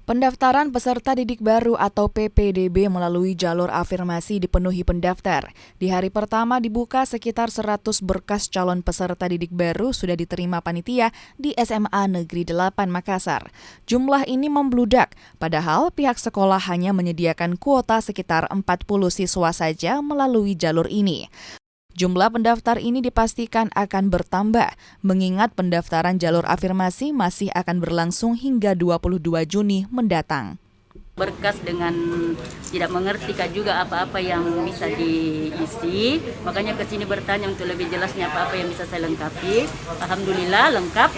Pendaftaran peserta didik baru atau PPDB melalui jalur afirmasi dipenuhi pendaftar. Di hari pertama dibuka sekitar 100 berkas calon peserta didik baru sudah diterima panitia di SMA Negeri 8 Makassar. Jumlah ini membludak, padahal pihak sekolah hanya menyediakan kuota sekitar 40 siswa saja melalui jalur ini. Jumlah pendaftar ini dipastikan akan bertambah, mengingat pendaftaran jalur afirmasi masih akan berlangsung hingga 22 Juni mendatang. Berkas dengan tidak mengerti juga apa-apa yang bisa diisi, makanya ke sini bertanya untuk lebih jelasnya apa-apa yang bisa saya lengkapi. Alhamdulillah lengkap,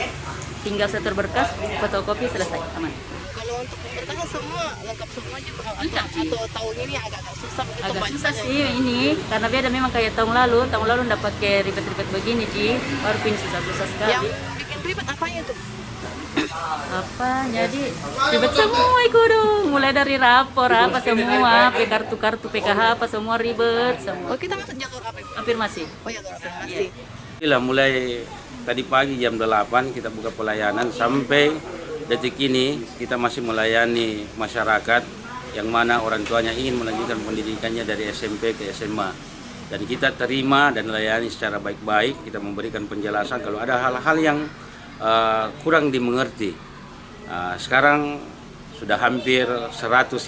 tinggal setor berkas, fotokopi, selesai, aman. Kalau untuk berkas semua lengkap semua juga atau tahun ini agak susah gitu. Agak susah sih ini, karena beda memang kayak tahun lalu nggak pakai ribet-ribet begini Ci, baru pin susah-susah sekali. Yang bikin ribet apanya itu? Apa jadi ribet semua itu dong, mulai dari rapor apa semua, kartu PKH apa semua ribet semua. Oh, kita masuk jalur apa? Afirmasi. Oh ya, jalur afirmasi. Inilah mulai tadi pagi jam 8 kita buka pelayanan sampai detik ini kita masih melayani masyarakat yang mana orang tuanya ingin melanjutkan pendidikannya dari SMP ke SMA. Dan kita terima dan layani secara baik-baik, kita memberikan penjelasan kalau ada hal-hal yang kurang dimengerti. Sekarang sudah hampir 100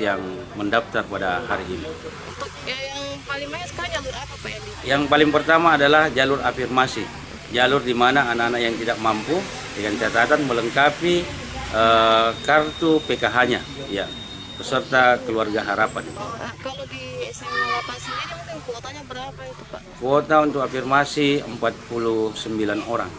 yang mendaftar pada hari ini. Untuk yang paling banyak sekarang jalur apa Pak Yandi? Yang paling pertama adalah jalur afirmasi, jalur di mana anak-anak yang tidak mampu dengan catatan melengkapi kartu PKH-nya, ya, peserta keluarga harapan. Kalau di SMA 8 sendiri mungkin kuotanya berapa itu Pak? Kuota untuk afirmasi 49 orang.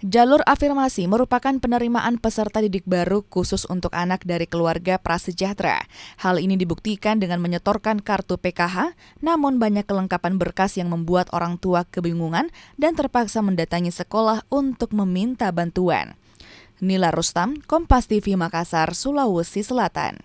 Jalur afirmasi merupakan penerimaan peserta didik baru khusus untuk anak dari keluarga prasejahtera. Hal ini dibuktikan dengan menyetorkan kartu PKH, namun banyak kelengkapan berkas yang membuat orang tua kebingungan dan terpaksa mendatangi sekolah untuk meminta bantuan. Nila Rustam, Kompas TV Makassar, Sulawesi Selatan.